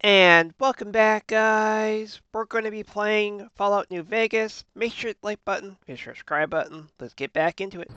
And welcome back, guys. We're going to be playing Fallout New Vegas. Make sure to like button, hit the subscribe button. Let's get back into it.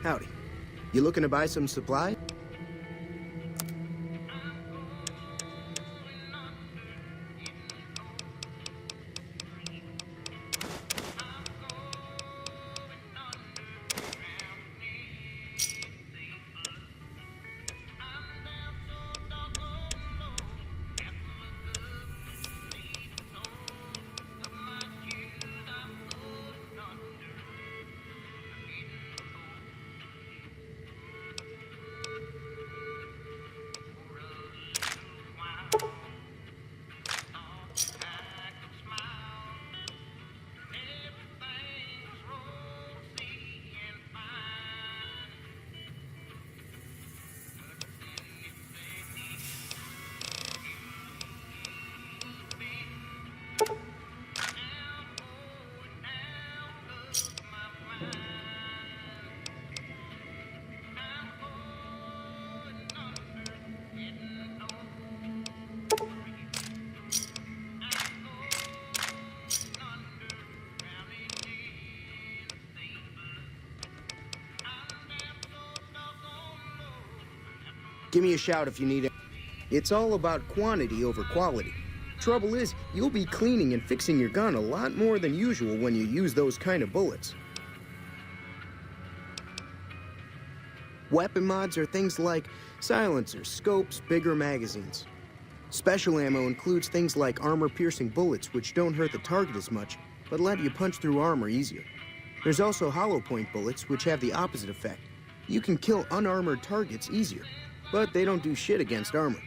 Howdy. You looking to buy some supply? Give me a shout if you need it. It's all about quantity over quality. Trouble is, you'll be cleaning and fixing your gun a lot more than usual when you use those kind of bullets. Weapon mods are things like silencers, scopes, bigger magazines. Special ammo includes things like armor-piercing bullets, which don't hurt the target as much, but let you punch through armor easier. There's also hollow point bullets, which have the opposite effect. You can kill unarmored targets easier, but they don't do shit against armor.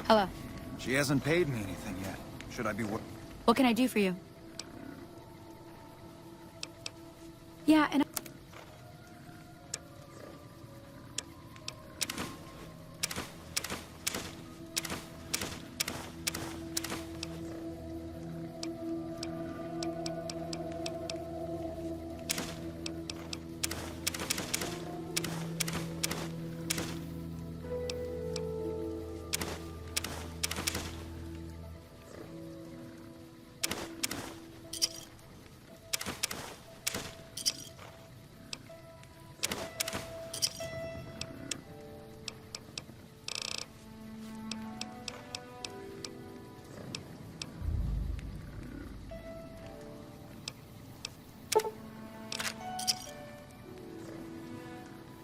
Hello. She hasn't paid me anything yet. Should I be What can I do for you? Yeah, and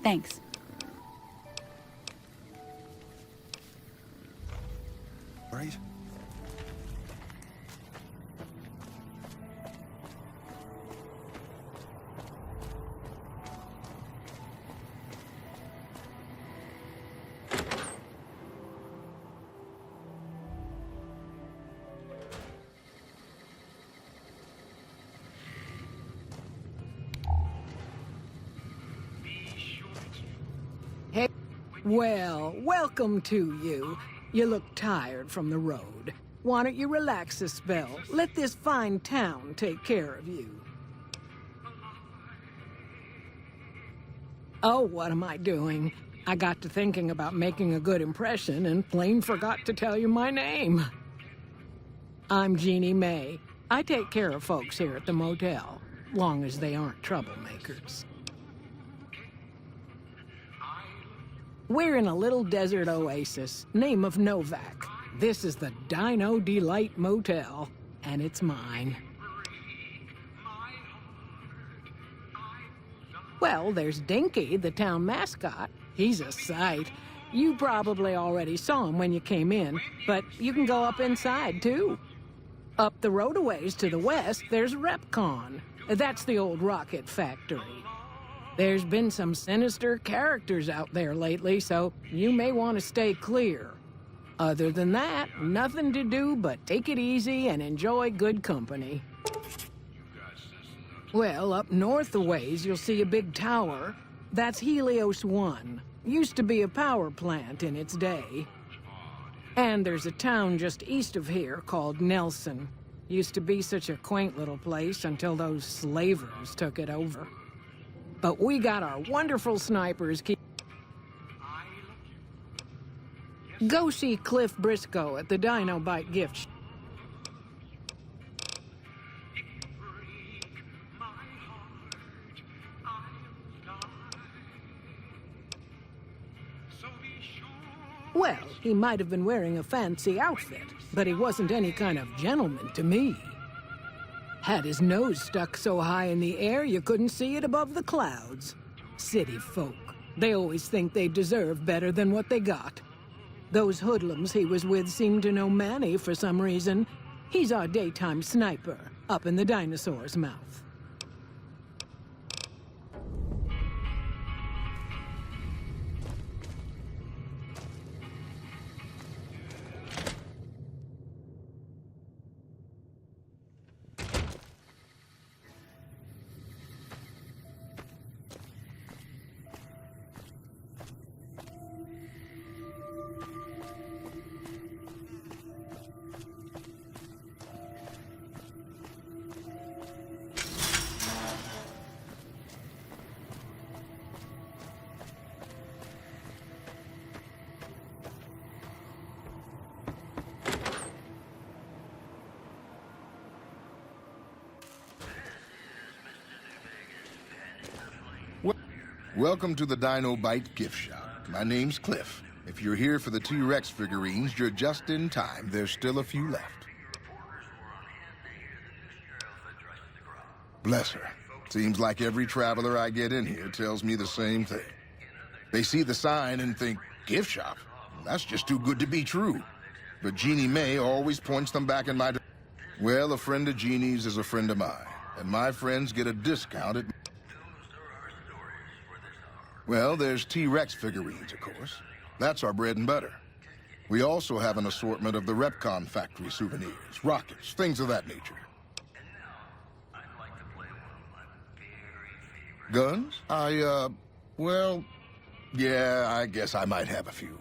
thanks. right? Hey, well, welcome to you. You look tired from the road. Why don't you relax a spell? Let this fine town take care of you. Oh, what am I doing? I got to thinking about making a good impression and plain forgot to tell you my name. I'm Jeannie May. I take care of folks here at the motel, long as they aren't troublemakers. We're in a little desert oasis, name of Novak. This is the Dino Delight Motel, and it's mine. Well, there's Dinky, the town mascot. He's a sight. You probably already saw him when you came in, but you can go up inside, too. Up the road a ways to the west, there's Repcon. That's the old rocket factory. There's been some sinister characters out there lately, so you may want to stay clear. Other than that, nothing to do but take it easy and enjoy good company. Well, up north a ways, you'll see a big tower. That's Helios 1. Used to be a power plant in its day. And there's a town just east of here called Nelson. Used to be such a quaint little place until those slavers took it over. But we got our wonderful snipers keep... Go see Cliff Briscoe at the Dino Bite gift shop. Well, he might have been wearing a fancy outfit, but he wasn't any kind of gentleman to me. Had his nose stuck so high in the air you couldn't see it above the clouds. City folk. They always think they deserve better than what they got. Those hoodlums he was with seemed to know Manny for some reason. He's our daytime sniper, up in the dinosaur's mouth. Welcome to the Dino Bite gift shop. My name's Cliff. If you're here for the T-Rex figurines, you're just in time. There's still a few left. Bless her. Seems like every traveler I get in here tells me the same thing. They see the sign and think, gift shop? That's just too good to be true. But Jeannie May always points them back in my direction. Well, a friend of Jeannie's is a friend of mine, and my friends get a discount at... Well, there's T-Rex figurines, of course. That's our bread and butter. We also have an assortment of the Repcon factory souvenirs, rockets, things of that nature. Guns? Well, yeah, I guess I might have a few.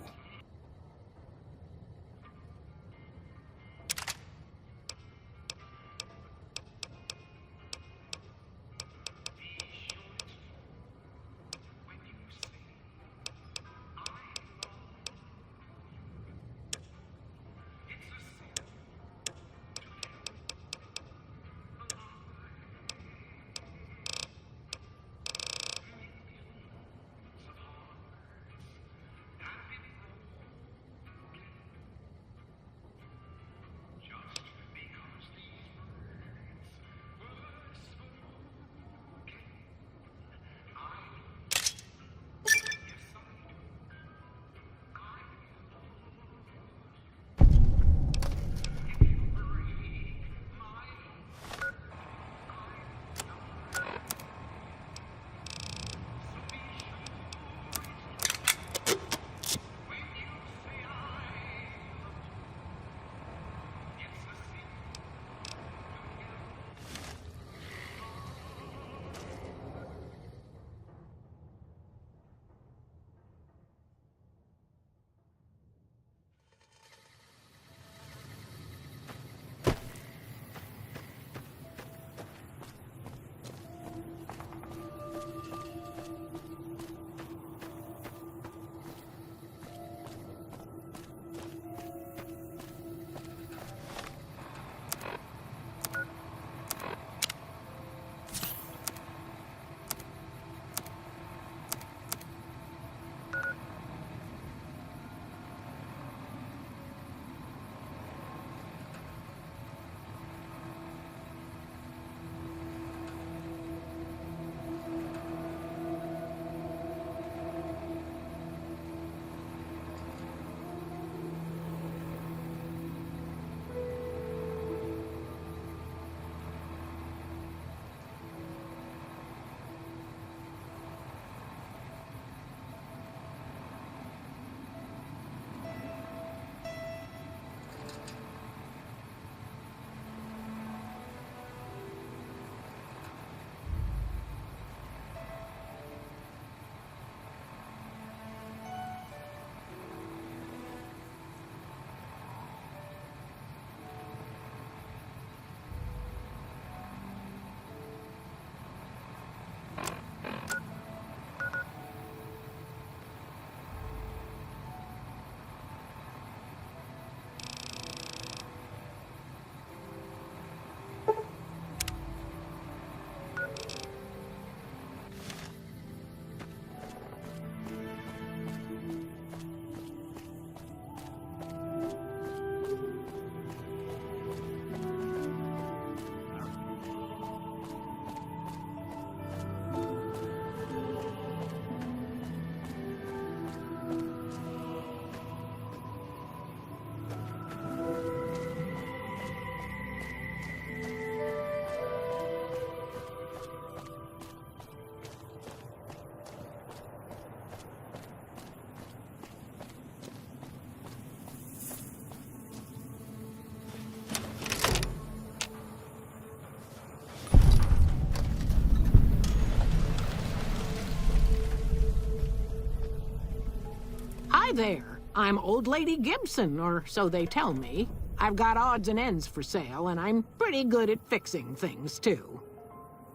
Hi there. I'm Old Lady Gibson, or so they tell me. I've got odds and ends for sale, and I'm pretty good at fixing things, too.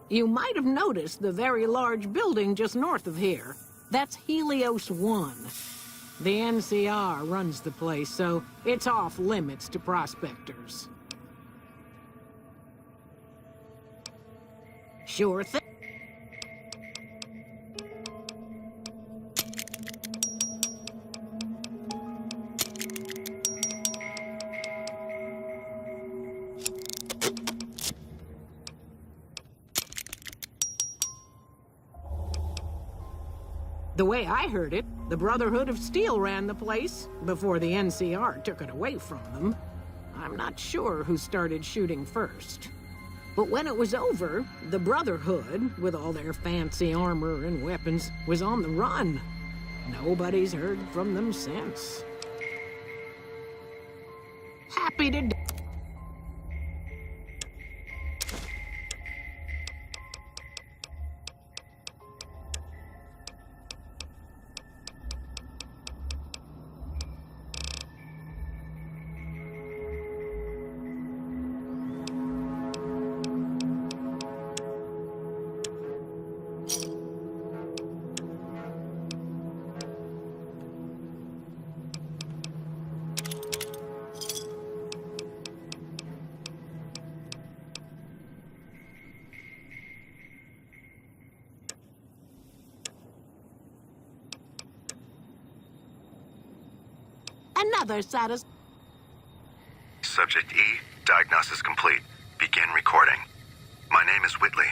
You might have noticed the very large building just north of here. That's Helios 1. The NCR runs the place, so it's off limits to prospectors. Sure thing. The way I heard it, the Brotherhood of Steel ran the place before the NCR took it away from them. I'm not sure who started shooting first. But when it was over, the Brotherhood, with all their fancy armor and weapons, was on the run. Nobody's heard from them since. Beat it. Another satis. Subject E, diagnosis complete. Begin recording. My name is Whitley.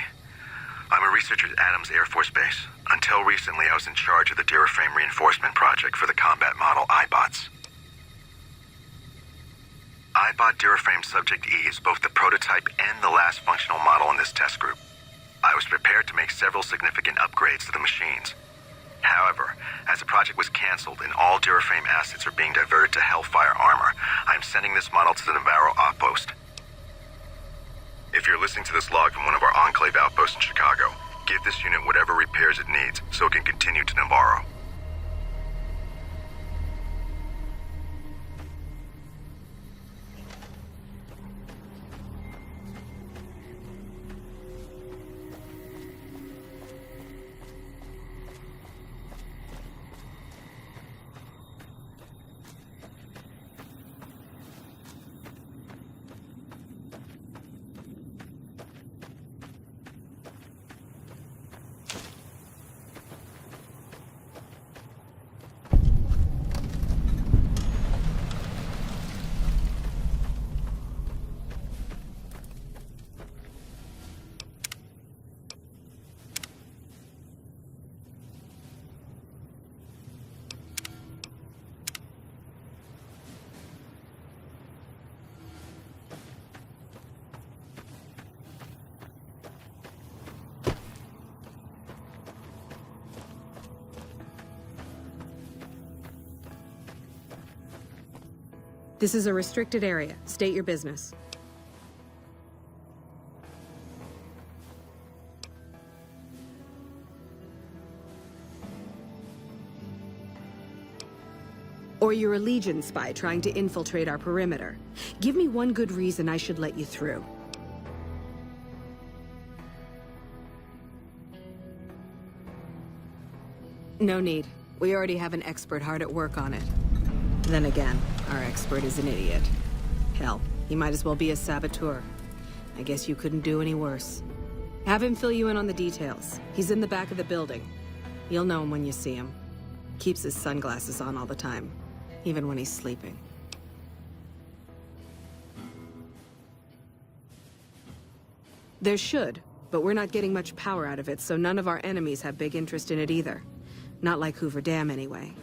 I'm a researcher at Adams Air Force Base. Until recently, I was in charge of the Duraframe reinforcement project for the combat model iBots. iBot Duraframe Subject E is both the prototype and the last functional model in this test group. I was prepared to make several significant upgrades to the machines. However, as the project was canceled and all Duraframe assets are being diverted to Hellfire armor, I'm sending this model to the Navarro outpost. If you're listening to this log from one of our Enclave outposts in Chicago, give this unit whatever repairs it needs so it can continue to Navarro. This is a restricted area. State your business. Or you're a Legion spy trying to infiltrate our perimeter. Give me one good reason I should let you through. No need. We already have an expert hard at work on it. Then again, our expert is an idiot. Hell, he might as well be a saboteur. I guess you couldn't do any worse. Have him fill you in on the details. He's in the back of the building. You'll know him when you see him. Keeps his sunglasses on all the time, even when he's sleeping. There should, but we're not getting much power out of it, so none of our enemies have big interest in it either. Not like Hoover Dam, anyway.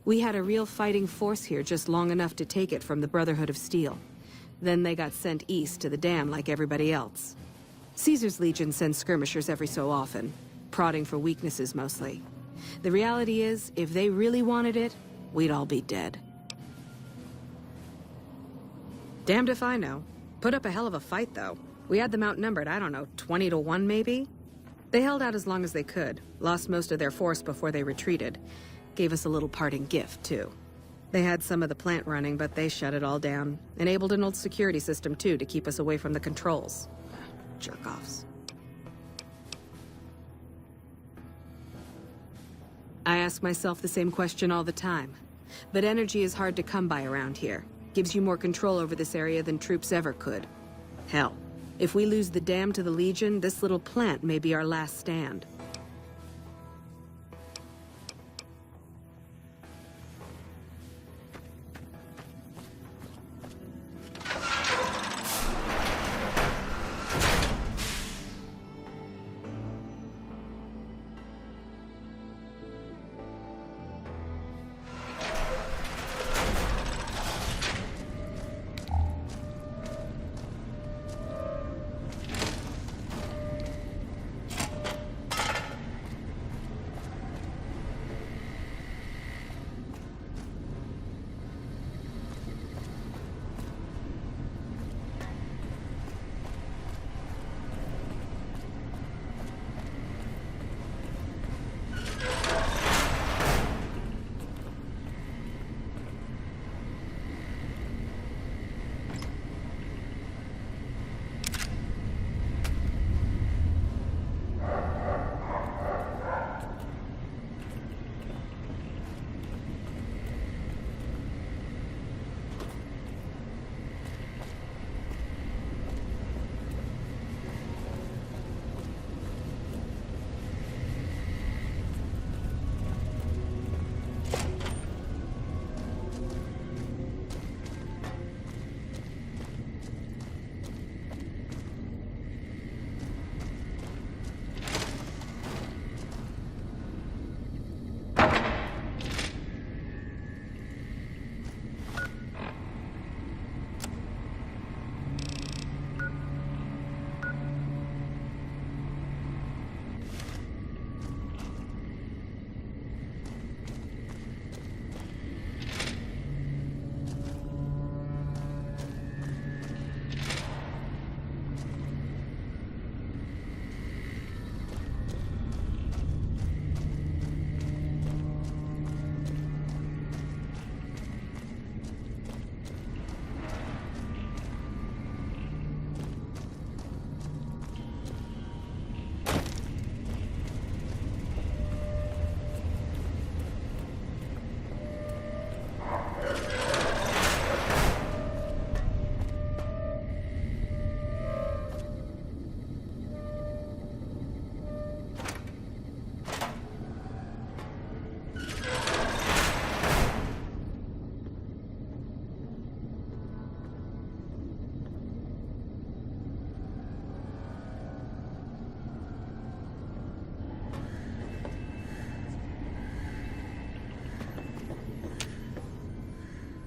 We had a real fighting force here just long enough to take it from the Brotherhood of Steel. Then they got sent east to the dam like everybody else. Caesar's Legion sends skirmishers every so often, prodding for weaknesses mostly. The reality is, if they really wanted it, we'd all be dead. Damned if I know. Put up a hell of a fight, though. We had them outnumbered, I don't know, 20 to 1 maybe? They held out as long as they could, lost most of their force before they retreated. Gave us a little parting gift, too. They had some of the plant running, but they shut it all down. Enabled an old security system, too, to keep us away from the controls. Jerk-offs. I ask myself the same question all the time. But energy is hard to come by around here. Gives you more control over this area than troops ever could. Hell, if we lose the dam to the Legion, this little plant may be our last stand.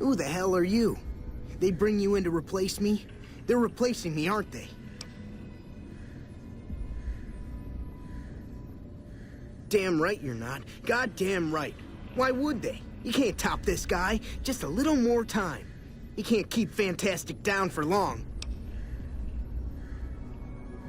Who the hell are you? They bring you in to replace me? They're replacing me, aren't they? Damn right you're not. Goddamn right. Why would they? You can't top this guy. Just a little more time. You can't keep Fantastic down for long.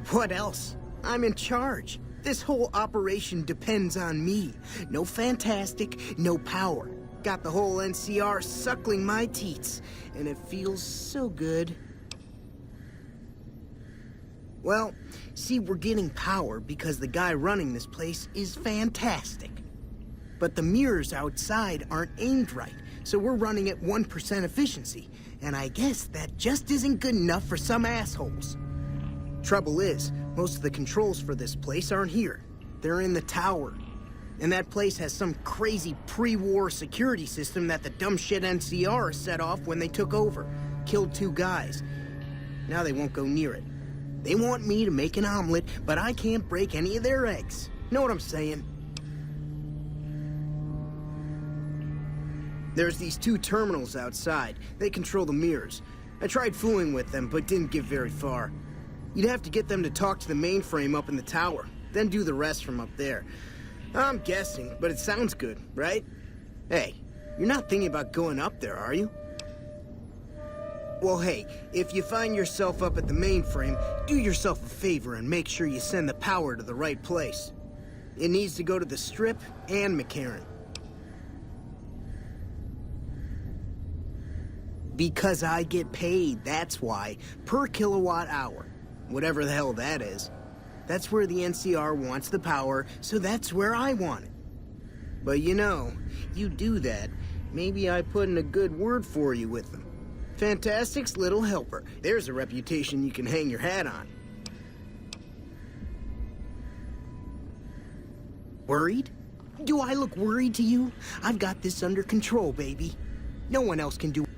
What else? I'm in charge. This whole operation depends on me. No Fantastic, no power. Got the whole NCR suckling my teats, and it feels so good. Well, see, we're getting power because the guy running this place is fantastic. But the mirrors outside aren't aimed right, so we're running at 1% efficiency, and I guess that just isn't good enough for some assholes. Trouble is, most of the controls for this place aren't here. They're in the tower. And that place has some crazy pre-war security system that the dumb shit NCR set off when they took over. Killed 2 guys. Now they won't go near it. They want me to make an omelet, but I can't break any of their eggs. Know what I'm saying? There's these 2 terminals outside. They control the mirrors. I tried fooling with them, but didn't get very far. You'd have to get them to talk to the mainframe up in the tower, then do the rest from up there. I'm guessing, but it sounds good, right? Hey, you're not thinking about going up there, are you? Well, hey, if you find yourself up at the mainframe, do yourself a favor and make sure you send the power to the right place. It needs to go to the Strip and McCarran. Because I get paid, that's why. Per kilowatt hour. Whatever the hell that is. That's where the NCR wants the power, so that's where I want it. But you know, you do that, maybe I put in a good word for you with them. Fantastic's little helper. There's a reputation you can hang your hat on. Worried? Do I look worried to you? I've got this under control, baby. No one else can do it.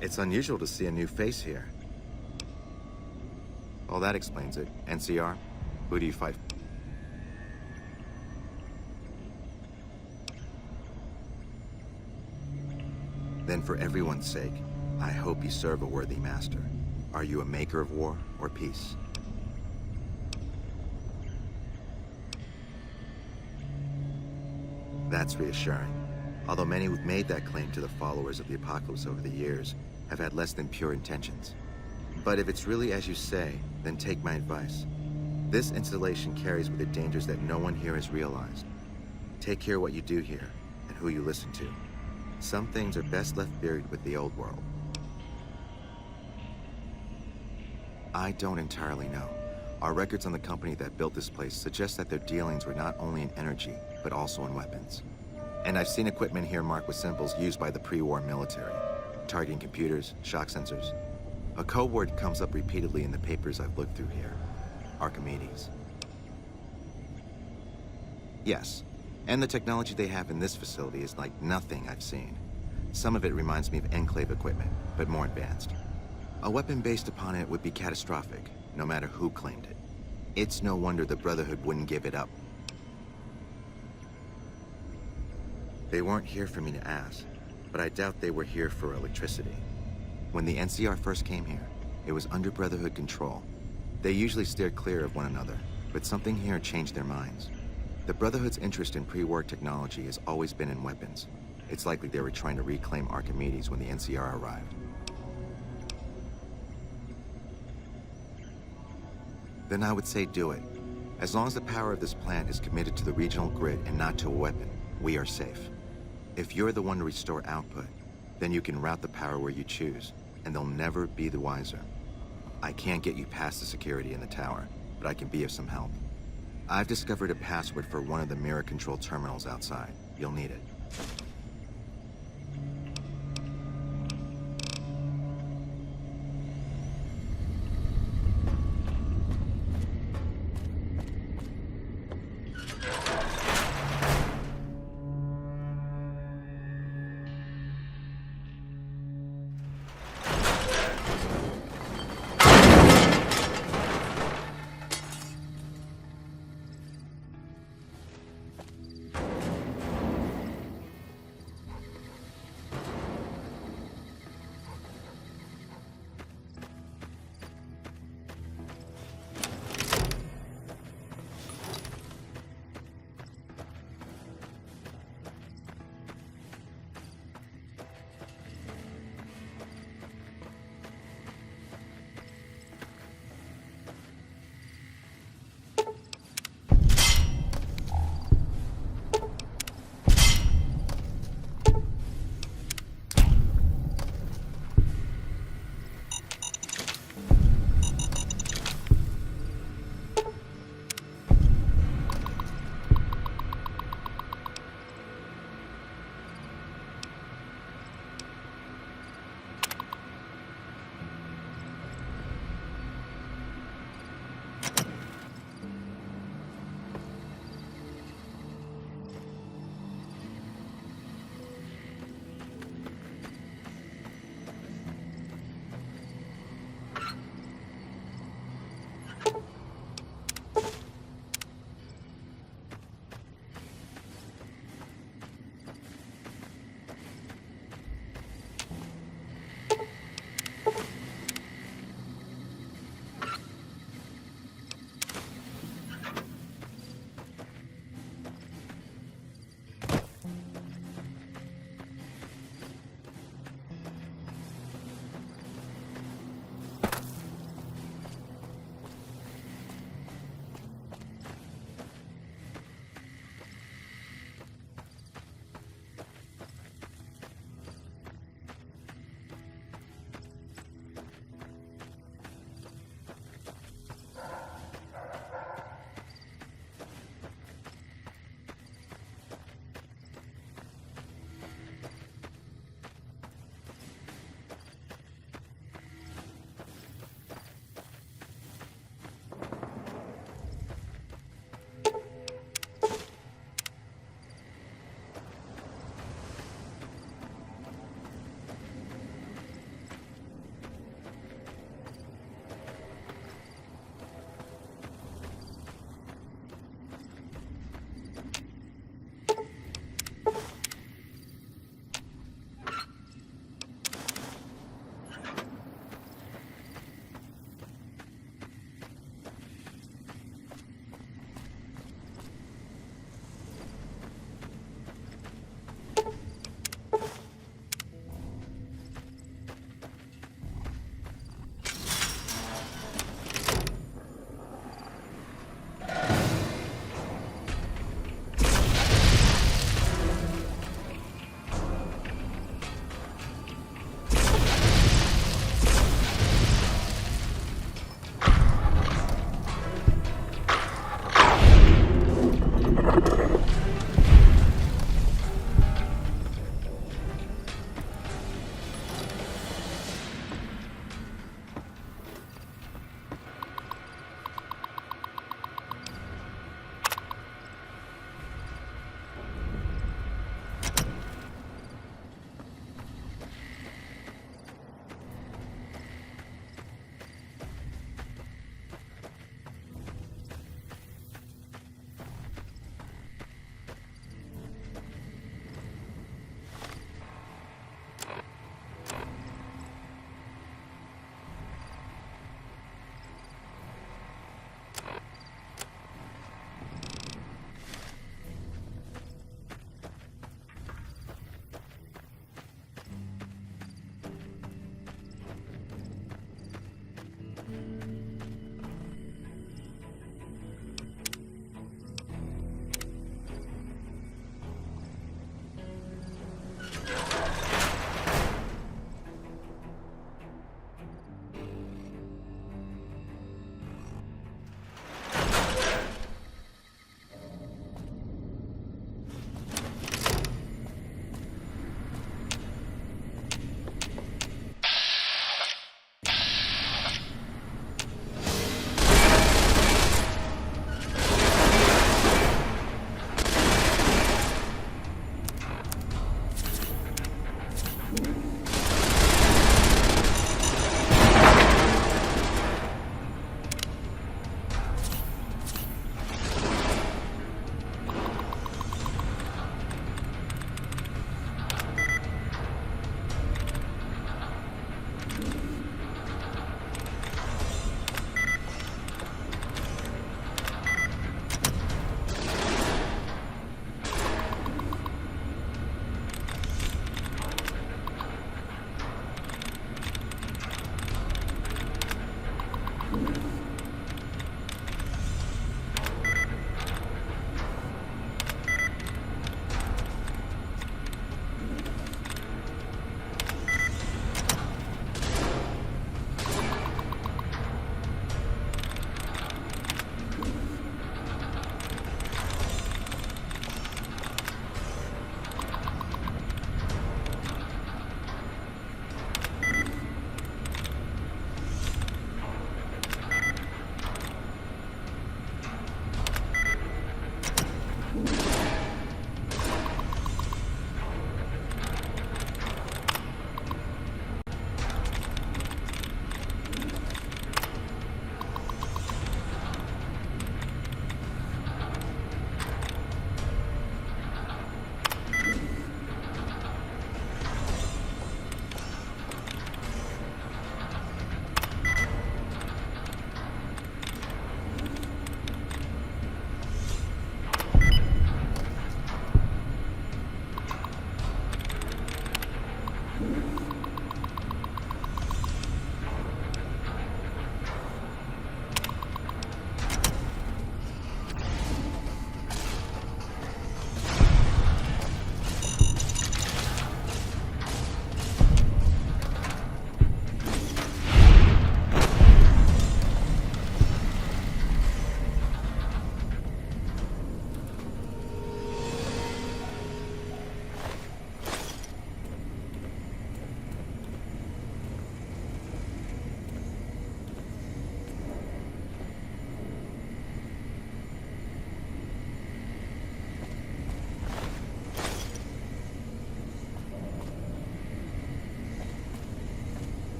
It's unusual to see a new face here. Well, that explains it. NCR, who do you fight? Then for everyone's sake, I hope you serve a worthy master. Are you a maker of war or peace? That's reassuring. Although many who've made that claim to the followers of the Apocalypse over the years have had less than pure intentions. But if it's really as you say, then take my advice. This installation carries with it dangers that no one here has realized. Take care what you do here, and who you listen to. Some things are best left buried with the old world. I don't entirely know. Our records on the company that built this place suggest that their dealings were not only in energy, but also in weapons. And I've seen equipment here marked with symbols used by the pre-war military. Targeting computers, shock sensors. A code word comes up repeatedly in the papers I've looked through here. Archimedes. Yes, and the technology they have in this facility is like nothing I've seen. Some of it reminds me of Enclave equipment, but more advanced. A weapon based upon it would be catastrophic, no matter who claimed it. It's no wonder the Brotherhood wouldn't give it up. They weren't here for me to ask, but I doubt they were here for electricity. When the NCR first came here, it was under Brotherhood control. They usually steered clear of one another, but something here changed their minds. The Brotherhood's interest in pre-war technology has always been in weapons. It's likely they were trying to reclaim Archimedes when the NCR arrived. Then I would say do it. As long as the power of this plant is committed to the regional grid and not to a weapon, we are safe. If you're the one to restore output, then you can route the power where you choose, and they'll never be the wiser. I can't get you past the security in the tower, but I can be of some help. I've discovered a password for one of the mirror control terminals outside. You'll need it.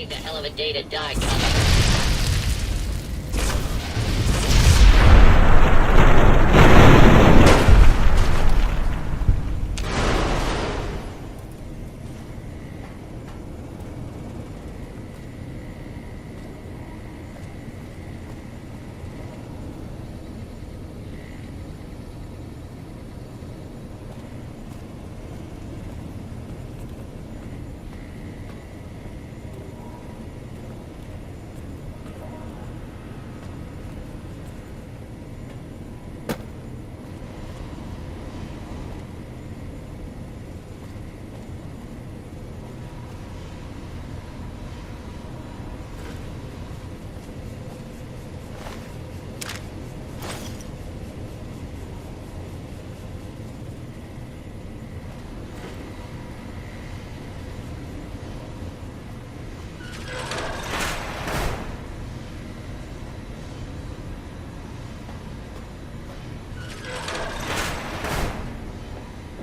He's a hell of a day to die, Connor.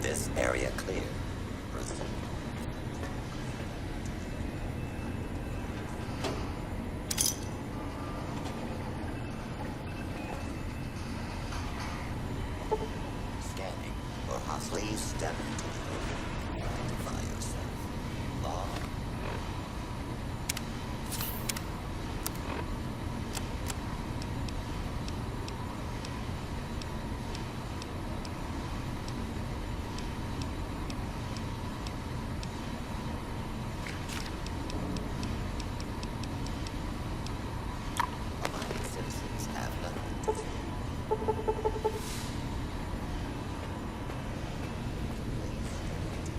This area clear. Proceed. Scanning for hostile step into the room. Identify yourself. Law. Citizens have nothing to fear. Please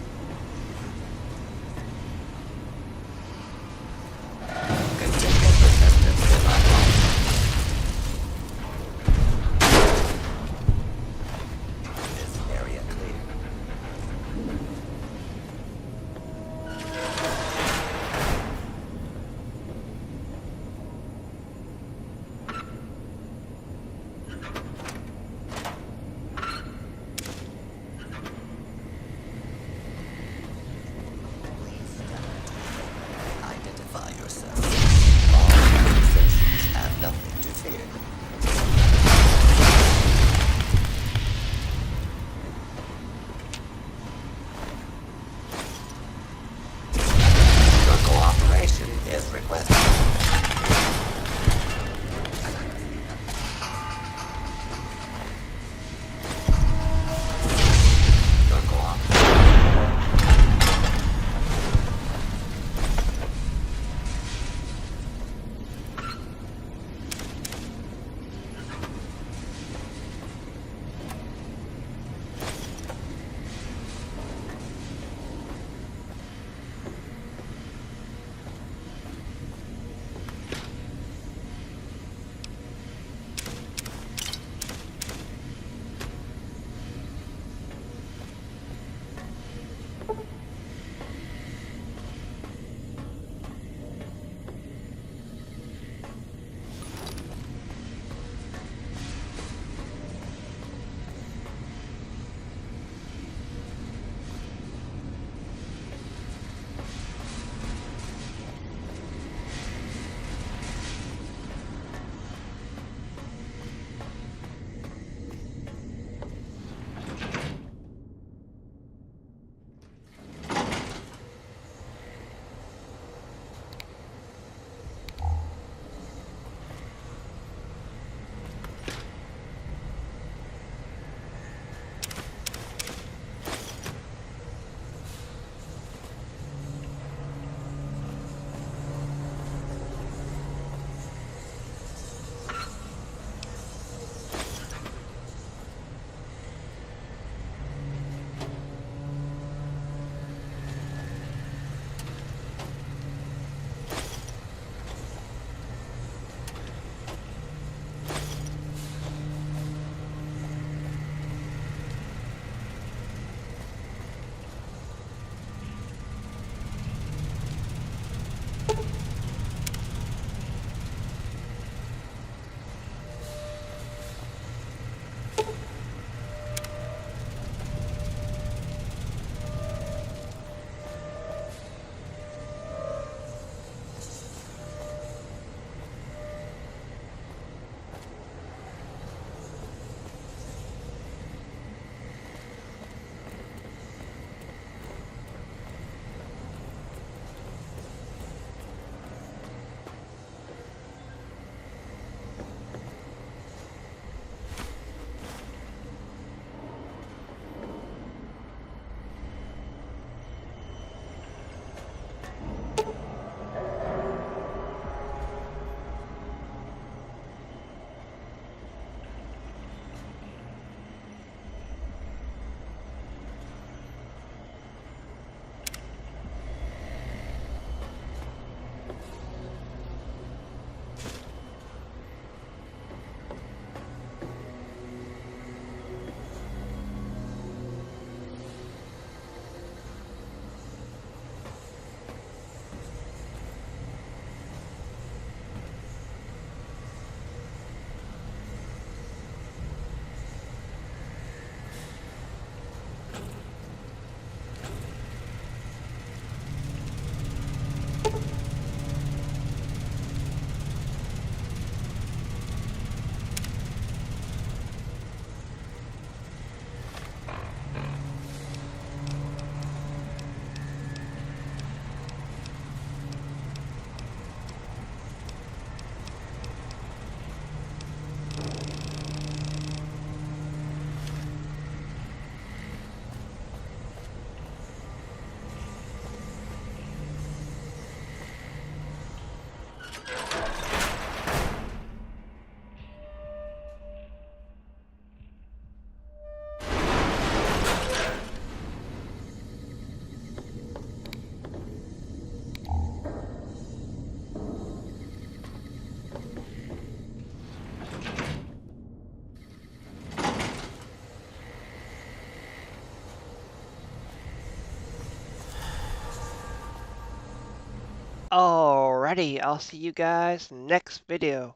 Alrighty, I'll see you guys next video.